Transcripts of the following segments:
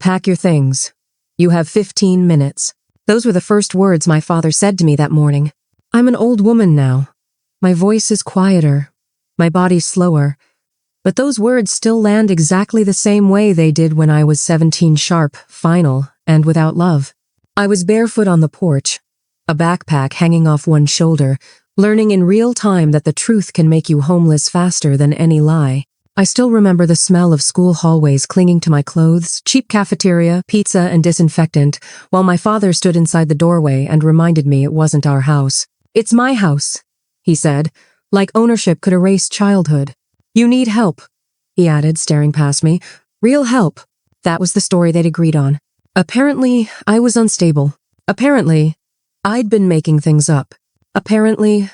Pack your things. You have 15 minutes. Those were the first words my father said to me that morning. I'm an old woman now. My voice is quieter. My body slower. But those words still land exactly the same way they did when I was 17 sharp, final, and without love. I was barefoot on the porch, a backpack hanging off one shoulder, learning in real time that the truth can make you homeless faster than any lie. I still remember the smell of school hallways clinging to my clothes, cheap cafeteria, pizza, and disinfectant, while my father stood inside the doorway and reminded me it wasn't our house. It's my house, he said, like ownership could erase childhood. You need help, he added, staring past me. Real help. That was the story they'd agreed on. Apparently, I was unstable. Apparently, I'd been making things up. Apparently,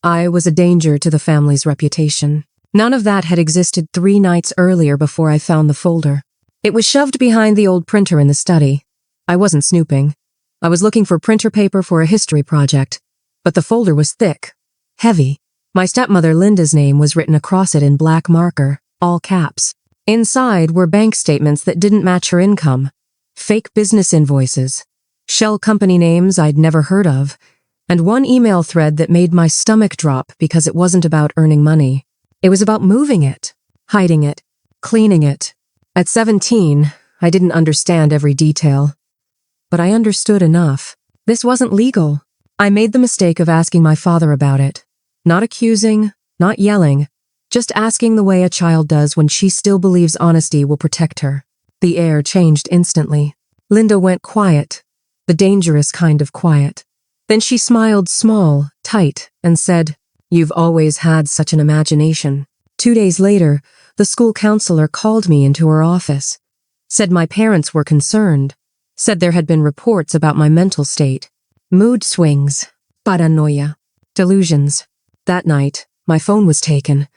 I was a danger to the family's reputation. None of that had existed 3 nights earlier before I found the folder. It was shoved behind the old printer in the study. I wasn't snooping. I was looking for printer paper for a history project. But the folder was thick, heavy. My stepmother Linda's name was written across it in black marker, all caps. Inside were bank statements that didn't match her income, fake business invoices, shell company names I'd never heard of, and one email thread that made my stomach drop because it wasn't about earning money. It was about moving it, hiding it, cleaning it. At 17, I didn't understand every detail. But I understood enough. This wasn't legal. I made the mistake of asking my father about it. Not accusing, not yelling, just asking the way a child does when she still believes honesty will protect her. The air changed instantly. Linda went quiet, the dangerous kind of quiet. Then she smiled small, tight, and said, "You've always had such an imagination." 2 days later, the school counselor called me into her office, said my parents were concerned, said there had been reports about my mental state, mood swings, paranoia, delusions. That night, my phone was taken.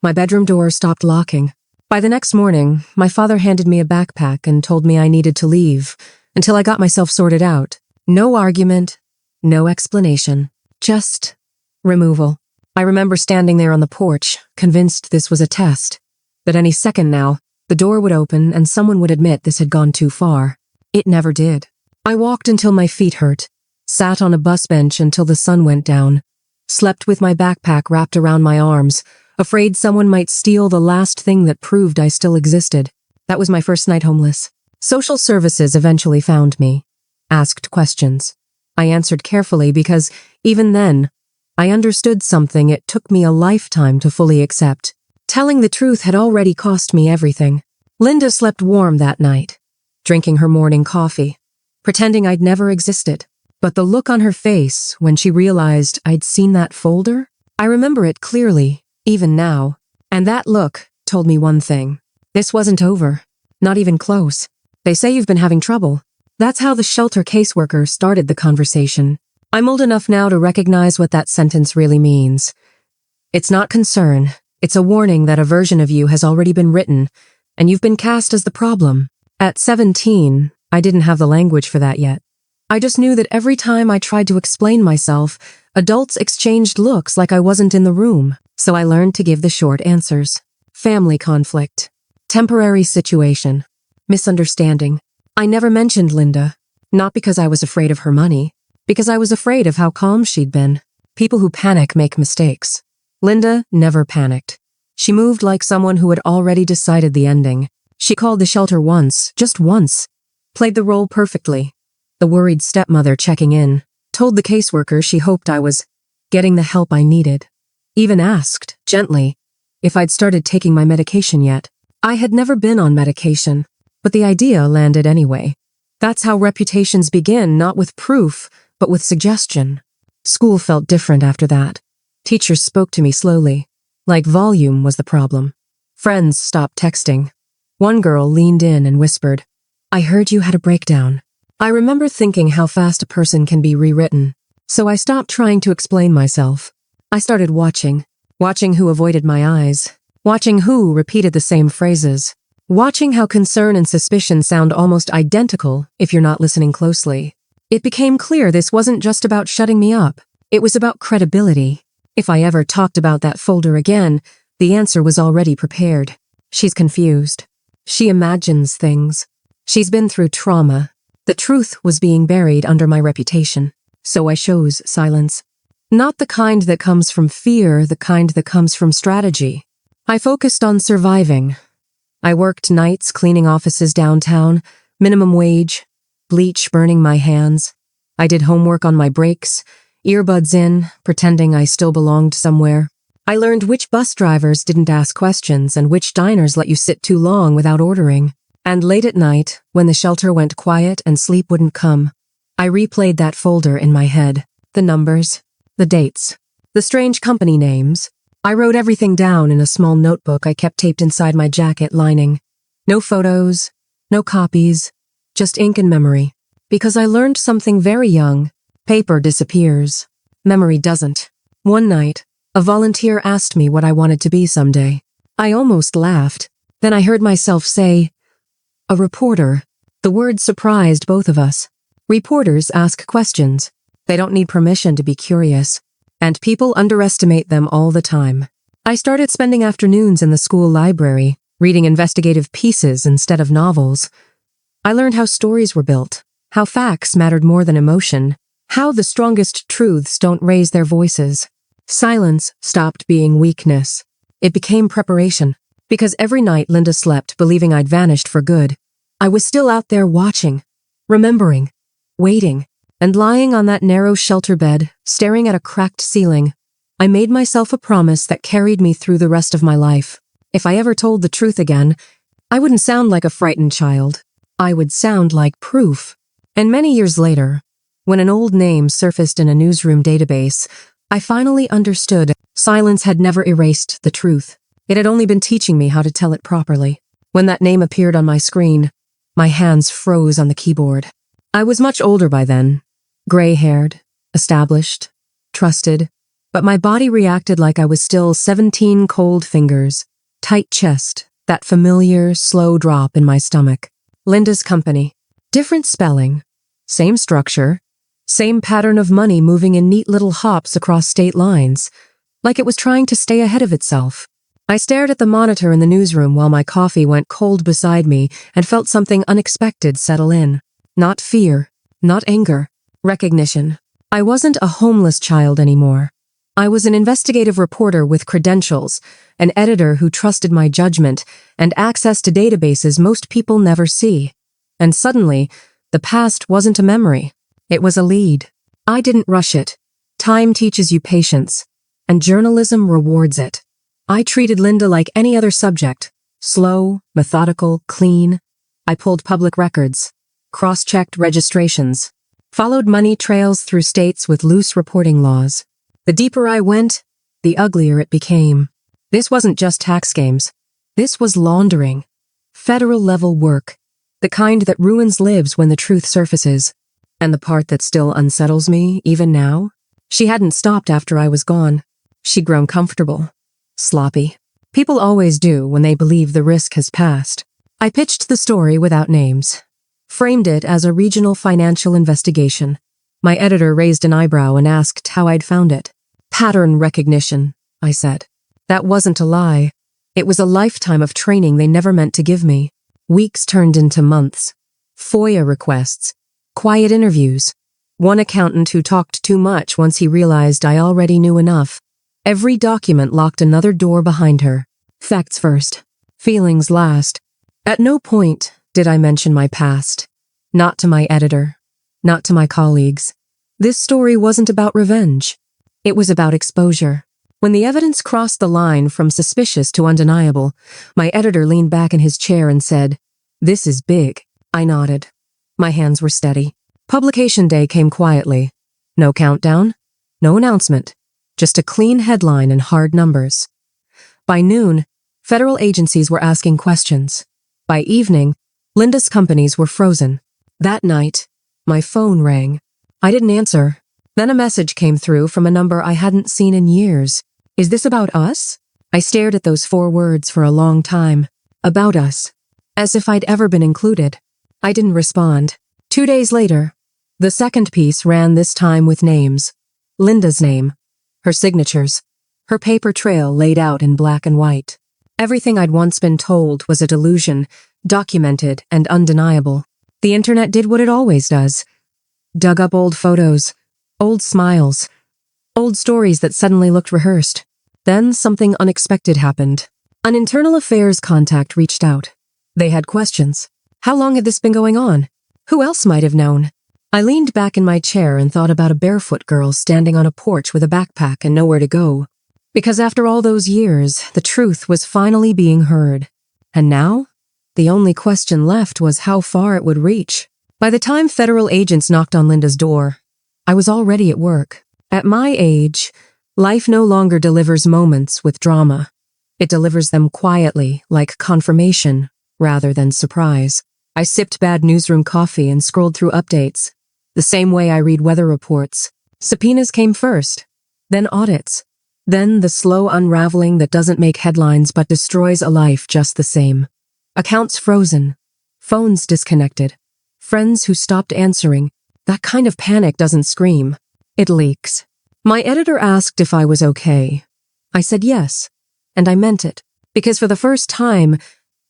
My bedroom door stopped locking. By the next morning, my father handed me a backpack and told me I needed to leave until I got myself sorted out. No argument, no explanation, just removal. I remember standing there on the porch, convinced this was a test, that any second now, the door would open and someone would admit this had gone too far. It never did. I walked until my feet hurt, sat on a bus bench until the sun went down, slept with my backpack wrapped around my arms, afraid someone might steal the last thing that proved I still existed. That was my first night homeless. Social services eventually found me, asked questions. I answered carefully because, even then, I understood something it took me a lifetime to fully accept. Telling the truth had already cost me everything. Linda slept warm that night, drinking her morning coffee, pretending I'd never existed. But the look on her face when she realized I'd seen that folder, I remember it clearly, even now. And that look told me one thing. This wasn't over. Not even close. They say you've been having trouble. That's how the shelter caseworker started the conversation. I'm old enough now to recognize what that sentence really means. It's not concern. It's a warning that a version of you has already been written, and you've been cast as the problem. At 17, I didn't have the language for that yet. I just knew that every time I tried to explain myself, adults exchanged looks like I wasn't in the room, so I learned to give the short answers. Family conflict. Temporary situation. Misunderstanding. I never mentioned Linda, not because I was afraid of her money, because I was afraid of how calm she'd been. People who panic make mistakes. Linda never panicked. She moved like someone who had already decided the ending. She called the shelter once, just once. Played the role perfectly. The worried stepmother checking in. Told the caseworker she hoped I was getting the help I needed. Even asked, gently, if I'd started taking my medication yet. I had never been on medication, but the idea landed anyway. That's how reputations begin, not with proof, but with suggestion. School felt different after that. Teachers spoke to me slowly, like volume was the problem. Friends stopped texting. One girl leaned in and whispered, "I heard you had a breakdown." I remember thinking how fast a person can be rewritten, so I stopped trying to explain myself. I started watching who avoided my eyes, watching who repeated the same phrases, watching how concern and suspicion sound almost identical if you're not listening closely. It became clear this wasn't just about shutting me up. It was about credibility. If I ever talked about that folder again, the answer was already prepared. She's confused. She imagines things. She's been through trauma. The truth was being buried under my reputation. So I chose silence. Not the kind that comes from fear, the kind that comes from strategy. I focused on surviving. I worked nights cleaning offices downtown, minimum wage, bleach burning my hands. I did homework on my breaks, earbuds in, pretending I still belonged somewhere. I learned which bus drivers didn't ask questions and which diners let you sit too long without ordering. And late at night, when the shelter went quiet and sleep wouldn't come, I replayed that folder in my head. The numbers, the dates, the strange company names. I wrote everything down in a small notebook I kept taped inside my jacket lining. No photos, no copies, just ink and memory. Because I learned something very young. Paper disappears. Memory doesn't. One night, a volunteer asked me what I wanted to be someday. I almost laughed. Then I heard myself say, "A reporter." The word surprised both of us. Reporters ask questions. They don't need permission to be curious. And people underestimate them all the time. I started spending afternoons in the school library, reading investigative pieces instead of novels. I learned how stories were built, how facts mattered more than emotion, how the strongest truths don't raise their voices. Silence stopped being weakness. It became preparation. Because every night Linda slept believing I'd vanished for good, I was still out there watching, remembering, waiting, and lying on that narrow shelter bed, staring at a cracked ceiling. I made myself a promise that carried me through the rest of my life. If I ever told the truth again, I wouldn't sound like a frightened child. I would sound like proof. And many years later, when an old name surfaced in a newsroom database, I finally understood silence had never erased the truth. It had only been teaching me how to tell it properly. When that name appeared on my screen, my hands froze on the keyboard. I was much older by then, gray-haired, established, trusted, but my body reacted like I was still 17 cold fingers, tight chest, that familiar, slow drop in my stomach. Linda's company. Different spelling, same structure, same pattern of money moving in neat little hops across state lines, like it was trying to stay ahead of itself. I stared at the monitor in the newsroom while my coffee went cold beside me and felt something unexpected settle in. Not fear, not anger, recognition. I wasn't a homeless child anymore. I was an investigative reporter with credentials, an editor who trusted my judgment, and access to databases most people never see. And suddenly, the past wasn't a memory. It was a lead. I didn't rush it. Time teaches you patience, and journalism rewards it. I treated Linda like any other subject. Slow, methodical, clean. I pulled public records, cross-checked registrations, followed money trails through states with loose reporting laws. The deeper I went, the uglier it became. This wasn't just tax games. This was laundering. Federal-level work. The kind that ruins lives when the truth surfaces. And the part that still unsettles me, even now? She hadn't stopped after I was gone. She'd grown comfortable. Sloppy. People always do when they believe the risk has passed. I pitched the story without names. Framed it as a regional financial investigation. My editor raised an eyebrow and asked how I'd found it. Pattern recognition, I said. That wasn't a lie. It was a lifetime of training they never meant to give me. Weeks turned into months. FOIA requests. Quiet interviews. One accountant who talked too much once he realized I already knew enough. Every document locked another door behind her. Facts first. Feelings last. At no point did I mention my past. Not to my editor. Not to my colleagues. This story wasn't about revenge. It was about exposure. When the evidence crossed the line from suspicious to undeniable, my editor leaned back in his chair and said, "This is big." I nodded. My hands were steady. Publication day came quietly. No countdown. No announcement. Just a clean headline and hard numbers. By noon, federal agencies were asking questions. By evening, Linda's companies were frozen. That night, my phone rang. I didn't answer. Then a message came through from a number I hadn't seen in years. Is this about us? I stared at those 4 words for a long time. About us. As if I'd ever been included. I didn't respond. 2 days later, the second piece ran this time with names. Linda's name. Her signatures. Her paper trail laid out in black and white. Everything I'd once been told was a delusion, documented and undeniable. The internet did what it always does. Dug up old photos, old smiles, old stories that suddenly looked rehearsed. Then something unexpected happened. An internal affairs contact reached out. They had questions. How long had this been going on? Who else might have known? I leaned back in my chair and thought about a barefoot girl standing on a porch with a backpack and nowhere to go. Because after all those years, the truth was finally being heard. And now, the only question left was how far it would reach. By the time federal agents knocked on Linda's door, I was already at work. At my age, life no longer delivers moments with drama. It delivers them quietly, like confirmation, rather than surprise. I sipped bad newsroom coffee and scrolled through updates. The same way I read weather reports. Subpoenas came first, then audits. Then the slow unraveling that doesn't make headlines but destroys a life just the same. Accounts frozen. Phones disconnected. Friends who stopped answering. That kind of panic doesn't scream. It leaks. My editor asked if I was okay. I said yes. And I meant it. Because for the first time,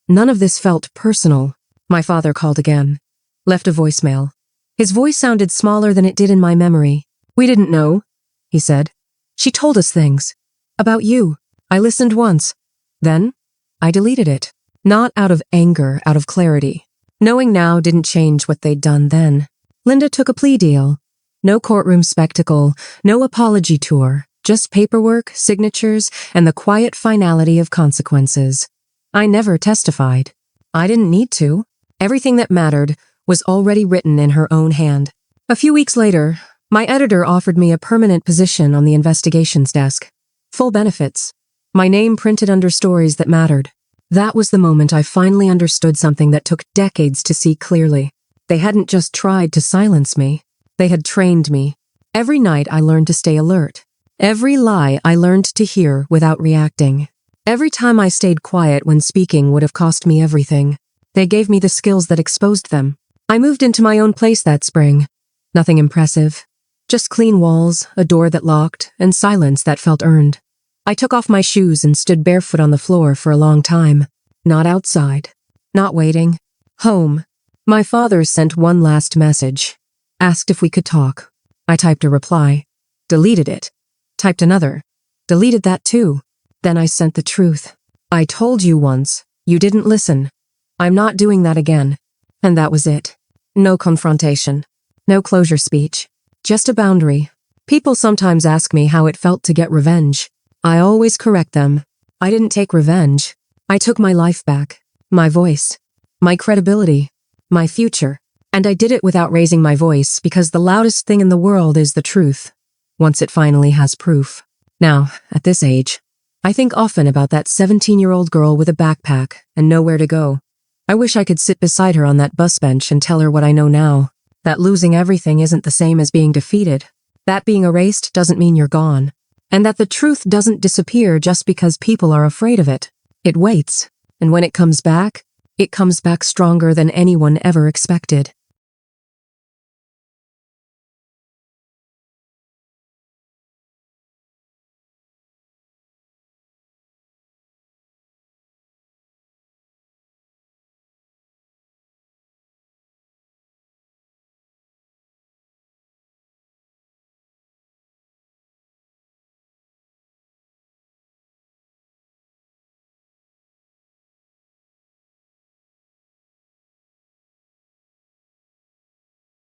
none of this felt personal. My father called again. Left a voicemail. His voice sounded smaller than it did in my memory. "We didn't know," he said. "She told us things. About you." I listened once. Then, I deleted it. Not out of anger, out of clarity. Knowing now didn't change what they'd done then. Linda took a plea deal. No courtroom spectacle, no apology tour. Just paperwork, signatures, and the quiet finality of consequences. I never testified. I didn't need to. Everything that mattered was already written in her own hand. A few weeks later, my editor offered me a permanent position on the investigations desk. Full benefits. My name printed under stories that mattered. That was the moment I finally understood something that took decades to see clearly. They hadn't just tried to silence me. They had trained me. Every night I learned to stay alert. Every lie I learned to hear without reacting. Every time I stayed quiet when speaking would have cost me everything. They gave me the skills that exposed them. I moved into my own place that spring. Nothing impressive. Just clean walls, a door that locked, and silence that felt earned. I took off my shoes and stood barefoot on the floor for a long time. Not outside. Not waiting. Home. My father sent one last message. Asked if we could talk. I typed a reply. Deleted it. Typed another. Deleted that too. Then I sent the truth. "I told you once. You didn't listen. I'm not doing that again." And that was it. No confrontation. No closure speech. Just a boundary. People sometimes ask me how it felt to get revenge. I always correct them. I didn't take revenge. I took my life back. My voice. My credibility. My future. And I did it without raising my voice because the loudest thing in the world is the truth. Once it finally has proof. Now, at this age, I think often about that 17-year-old girl with a backpack and nowhere to go. I wish I could sit beside her on that bus bench and tell her what I know now. That losing everything isn't the same as being defeated. That being erased doesn't mean you're gone. And that the truth doesn't disappear just because people are afraid of it. It waits. And when it comes back stronger than anyone ever expected.